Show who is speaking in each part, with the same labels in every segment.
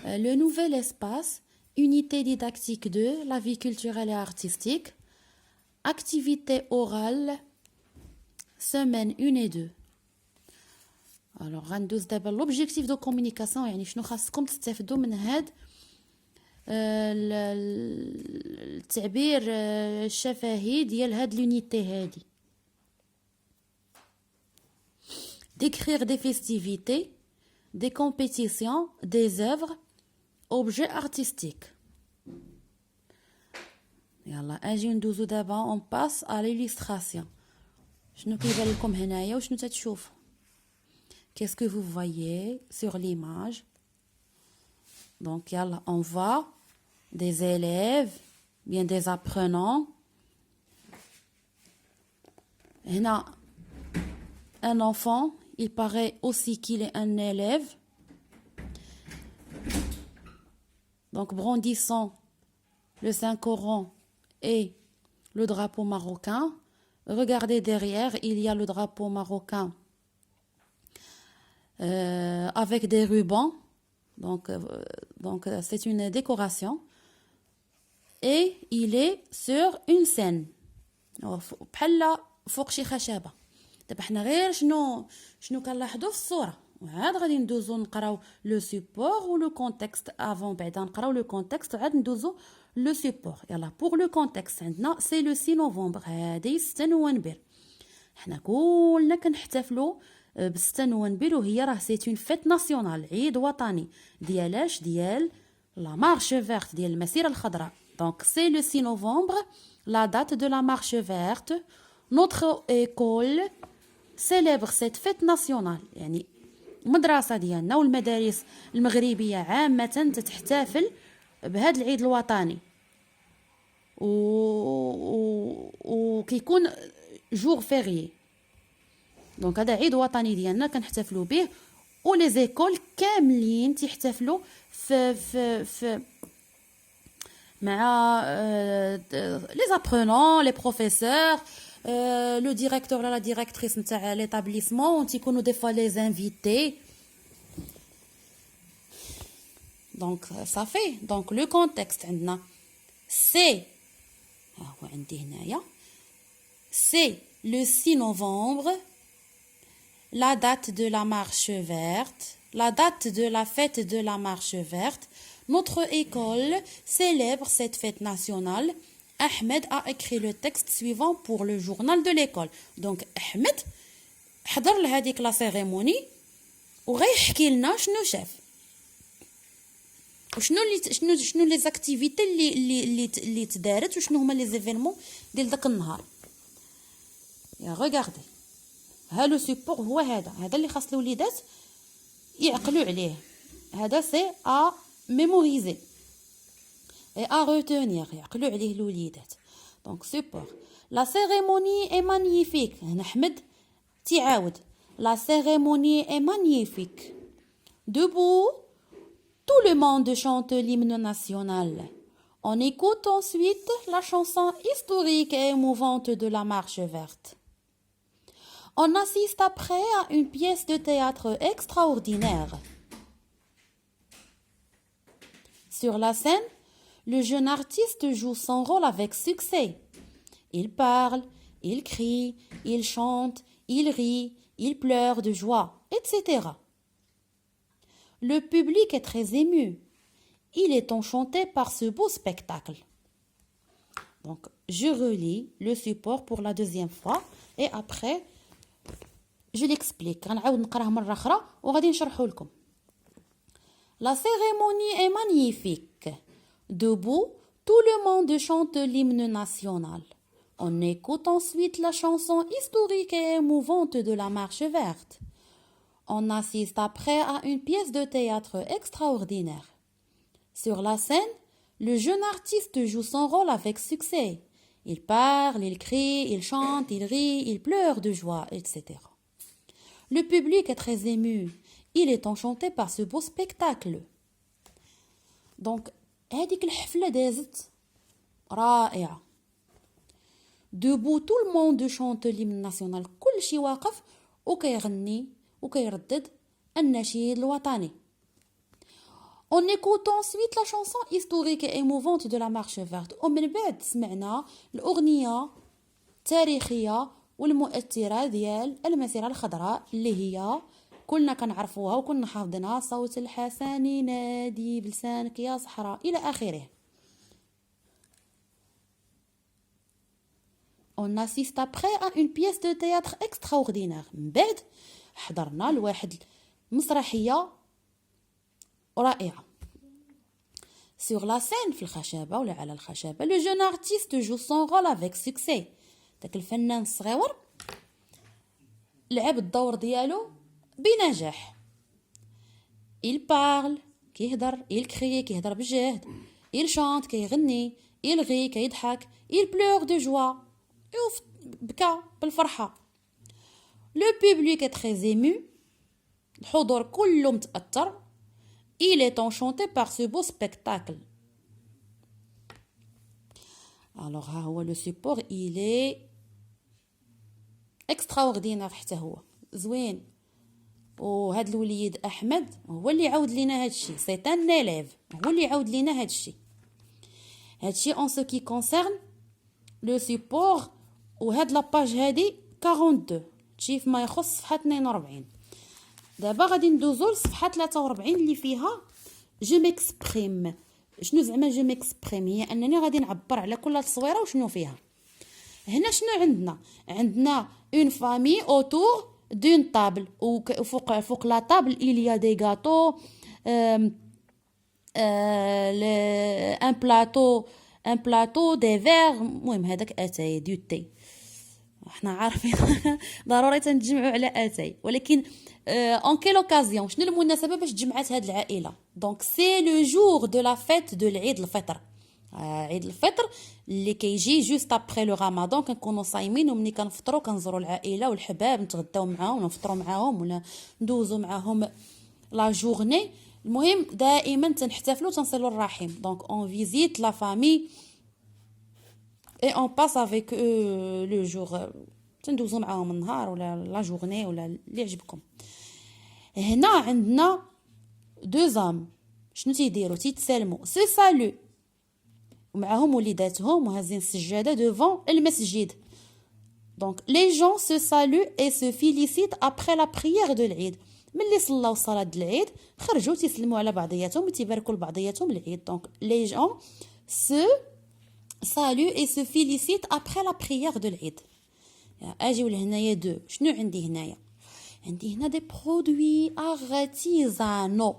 Speaker 1: Le nouvel espace, unité didactique 2, la vie culturelle et artistique, activité orale, semaine 1 et 2. Alors, غندوز دابا l'objectif de communication, يعني شنو خاصكم تستافدوا من هاد التعبير الشفهي ديال هاد l'unité هادي. Décrire des festivités, des compétitions, des œuvres, objets artistiques. يلا اجي ندوزو دابا on passe à l'illustration. شنو كيبان لكم هنايا وشنو تتشوفوا؟ Qu'est-ce que vous voyez sur l'image? Donc, yalla, on voit des élèves, bien des apprenants. Il a un enfant, il paraît aussi qu'il est un élève. Donc, brandissant le Saint-Coran et le drapeau marocain. Regardez derrière, il y a le drapeau marocain avec des rubans. Donc c'est une décoration. Et il est sur une scène. بحال فوق شي خشبة. دابا حنا غير شنو كنلاحظوا في الصورة. وعاد غادي ندوزو نقراو لو سيبور و لو كونتكست افون بعدا نقراو لو كونتكست وعاد ندوزو لو سيبور. يلا بور لو كونتكست عندنا سي لو 6 نوفمبر هادي 6 نوفمبر. حنا كلنا كنحتفلوا ب 6 نوفمبر وهي راه سي اون فيت ناسيونال عيد وطني ديالاش ديال لا مارش فيرت ديال المسيره الخضراء. دونك سي لو 6 نوفمبر لا دات دو لا مارش فيرت. نوتر ايكول سيليبر سيت فيت ناسيونال يعني المدرسه ديالنا والمدارس المغربيه عامه تتحتفل بهذا العيد الوطني وكيكون جور فيريي. دونك هذا عيد وطني ديالنا كنحتفلوا به ولي زيكول كاملين تيحتفلوا في مع لي زابرونون لي بروفيسور لو ديريكتور ولا لا ديريكتريس نتاع ليطابليسمون تيكونوا دي فوا لي انفيتي. دونك صافي. دونك لو كونتكست عندنا سي ها هو عندي هنايا سي le 6 novembre, la date de la marche verte, la date de la fête de la marche verte. Notre école célèbre cette fête nationale. Ahmed a écrit le texte suivant pour le journal de l'école. Donc Ahmed حضر لهذيك لا سيريموني وغيحكي لنا شنو شاف وشنو لي زاكتيفيتي اللي تدارت وشنو هما لي زيفينمون ديال داك النهار. يا غوغاردي ها لو سيبور هو هذا اللي خاص الوليدات يعقلوا عليه. هذا سي ا ميموريزي اي ا روتونير يعقلوا عليه الوليدات. دونك سيبور لا سيريموني اي مانيفيك. هنا احمد تعاود لا سيريموني اي مانيفيك. Debout, tout le monde chante l'hymne national. On écoute ensuite la chanson historique et émouvante de la marche verte. On assiste après à une pièce de théâtre extraordinaire. Sur la scène, le jeune artiste joue son rôle avec succès. Il parle, il crie, il chante, il rit, il pleure de joie, etc. Le public est très ému. Il est enchanté par ce beau spectacle. Donc, je relis le support pour la deuxième fois et après, je l'explique. غنعاود نقراه مرة أخرى وغادي نشرحه لكم. La cérémonie est magnifique. Debout, tout le monde chante l'hymne national. On écoute ensuite la chanson historique et émouvante de la marche verte. On assiste après à une pièce de théâtre extraordinaire. Sur la scène, le jeune artiste joue son rôle avec succès. Il parle, il crie, il chante, il rit, il pleure de joie, etc. Le public est très ému. Il est enchanté par ce beau spectacle. Donc, هذيك الحفلة دازت رائعة. Debout, tout le monde chante l'hymne national. كل شي واقف وكيغني وكيردد النشيد الوطني. En écoutant ensuite la chanson historique et émouvante de la Marche verte. ومن بعد سمعنا الأغنية التاريخية والمؤثرة ديال المسيرة الخضراء اللي هي كلنا كنعرفوها وكنا حافظينها: صوت الحسن نادي بلسانك يا صحراء إلى آخره. On assiste après à une pièce de théâtre extraordinaire. من بعد حضرنا لواحد مسرحية رائعة. Sur la scène في الخشبة ولا على الخشبة le jeune artiste joue son rôle avec succès. داك الفنان الصغيور لعب الدور ديالو بنجاح. Il parle كيهضر، il crie كيهضر بجهد، il chante كيغني، il rit كيضحك، il pleure de joie بكى بالفرحة. Le public est très ému. الحضور كله متأثر. Il est enchanté par ce beau spectacle. Alors ها هو le support il est extraordinaire حتى هو زوين. وهذا الوليد احمد هو اللي عاود لينا هذا الشيء. سي ان élève هو اللي عاود لينا هذا الشيء. هذا الشيء en ce qui concerne le support. وهاد لاباج هادي 42 تجي فيما يخص صفحه 42. دابا غادي ندوزو لصفحه 43 اللي فيها جو ميكسبريم. شنو زعما جو ميكسبريم؟ هي انني غادي نعبر على كل تصويره وشنو فيها. هنا شنو عندنا اون فامي اوتور دون طابل وفوق لا طابل il y a des gâteaux un plateau des verres. المهم هذاك اتاي دو تي احنا عارفين ضروري تنجمعوا على اتاي. ولكن ان كيل اوكازيون شنو المناسبه باش تجمعات هاد العائله؟ دونك سي لو جور دو لا فيت دو العيد الفطر. عيد الفطر اللي كيجي جوست ابري لو رمضان كنكونوا صايمين ومني كنفطروا كنزوروا العائله والحباب نتغداو معاهم ونفطروا معاهم ولا ندوزوا معاهم لا جورني. المهم دائما تنحتفلوا تنصلوا الرحم. دونك اون فيزيت لا فامي et on passe avec eux le jour. تندوزوا معاهم النهار ولا لا جورني ولا اللي يعجبكم. هنا عندنا دو زام شنو تيديروا؟ تيتسالموا سي سالو ومعاهم وليداتهم وهازين السجاده دوفون المسجد. دونك لي جون سو سالو اي سو فيليسيت ابري لا بريير دو العيد. ملي صلاو صلاه العيد خرجوا تيسلموا على بعضياتهم وتيباركوا لبعضياتهم العيد. دونك لي جون سو سالو اي سو فيليسيت ابري لا بريير دو العيد. اجيو لهنايا دو شنو عندي هنايا؟ عندي هنا دي برودوي ارتيزانو.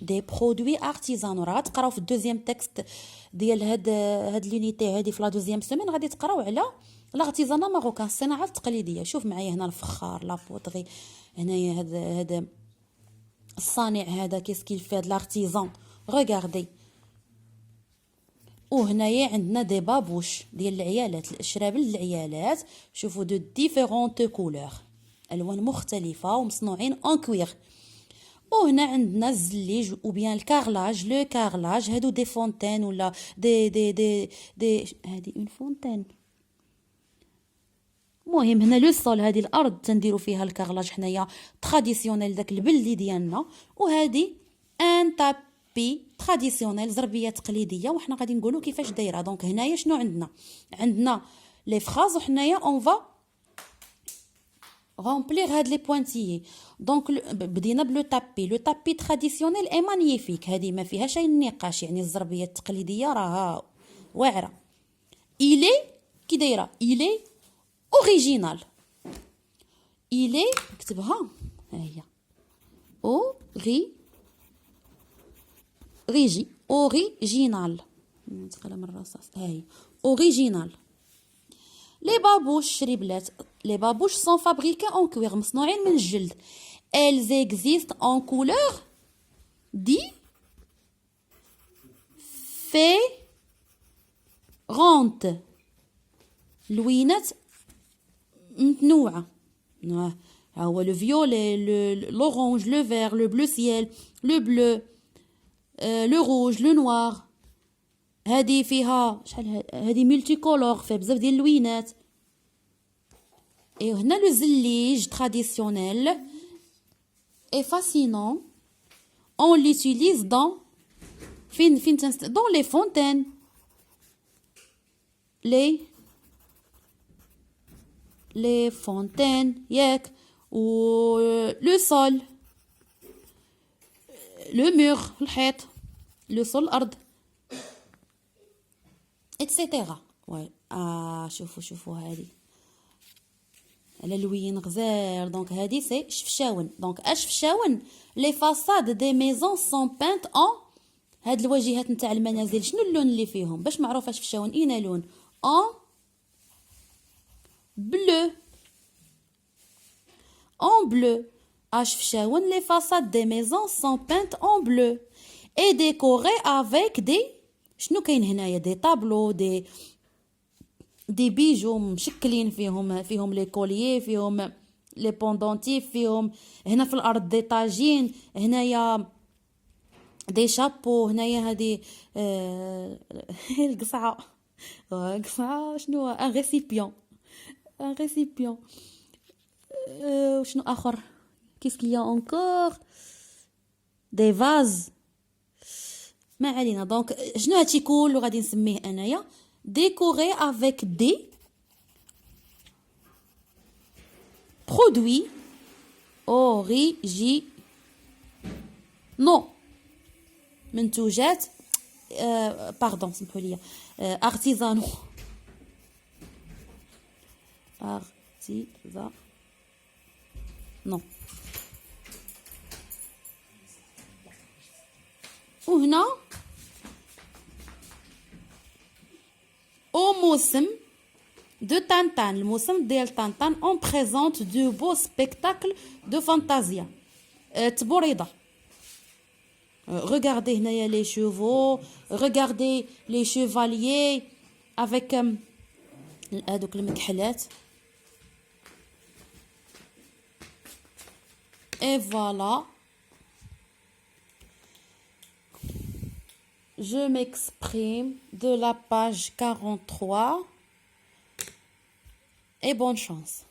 Speaker 1: دي برودوي ارتيزانو راه تقراو في الدوزيام تكست ديال هاد لونيتي هادي في لا دوزيام سيمين غادي تقراو على الارتيزانا ماروكان الصناعه التقليديه. شوف معايا هنا الفخار لا بوطغي. هنايا هذا الصانع هذا كيسكيل في هاد الارتيزان ريغاردي. وهنايا عندنا دي بابوش ديال العيالات الاشراب للعيالات. شوفوا دو ديفيرونت كولور الوان مختلفه ومصنوعين اون كوير. وهنا عندنا الزليج وبيان الكارلاج لو كارلاج هادو دي فونتين ولا دي هادي اون فونتين. المهم هنا لو سول هادي الارض تنديروا فيها الكارلاج حنايا تراديسيونيل داك البلدي ديالنا. وهادي ان تابي تراديسيونيل زربيه تقليديه وحنا غادي نقولوا كيفاش دايره. دونك هنايا شنو عندنا لي فراز وحنايا اون فا remplir هاد لي بوانتيي. دونك بدينا بلو تابي. لو تابي تراديسيونيل اي مانيفيك. هذه ما فيهاش اي نقاش يعني الزربيه التقليديه راها واعره. إلي كي دايره إلي اوريجينال. إلي نكتبها ها هي اوريجينال نتقلم من الرصاص. ها هي اوريجينال. لي بابوش شريبلات. لي بابوش سون فابريكي اون كوير مصنوعين من الجلد. elles existent en couleur différentes. لوينات متنوعه. ها هو لو فيولي لورانج لو فير لو بلو سيل لو بلو لو روج لو نوار. هذه فيها شحال هذه ملتي كولور فيها بزاف ديال اللوينات. اي هنا لو زليج تراديسيونيل اي فاسينون on l'utilise dans dans les fontaines. Les fontaines, ياك, ou le sol, le mur, الحيط, le sol, الأرض, etc. Ouais. شوفوا هذه على لوين غزال. دونك هذه سي شفشاون. دونك اشفشاون لي فاساد دي ميزون سون بانت اون. هاد الواجهات نتاع المنازل شنو اللون اللي فيهم باش معروف اشفشاون اين لون؟ اون bleu. En bleu. Ashfshaoun, les façades des maisons sont peintes en bleu et décorées avec des des tableaux, des bijoux مشكلين فيهم les colliers, فيهم les pendentifs, فيهم هنا في الأرض des tagines, هنايا des chapeaux, هنايا هذه القصعة. قصعة شنو un récipient. Un récipient. شنو آخر؟ Qu'est-ce qu'il y a encore? Des vases. ما علينا. دونك شنو هادشي كله غادي نسميه انايا décoré avec des produits originaux. منتوجات باردون سمحوا لي artisanaux. non. وهنا au موسم de Tintin, الموسم ديال Tintin, on présente de beaux spectacles de fantasia. تبوريضة. Regardez هنايا les chevaux, regardez les chevaliers avec هذوك المكحلات. Et voilà. Je m'exprime de la page 43. Et bonne chance.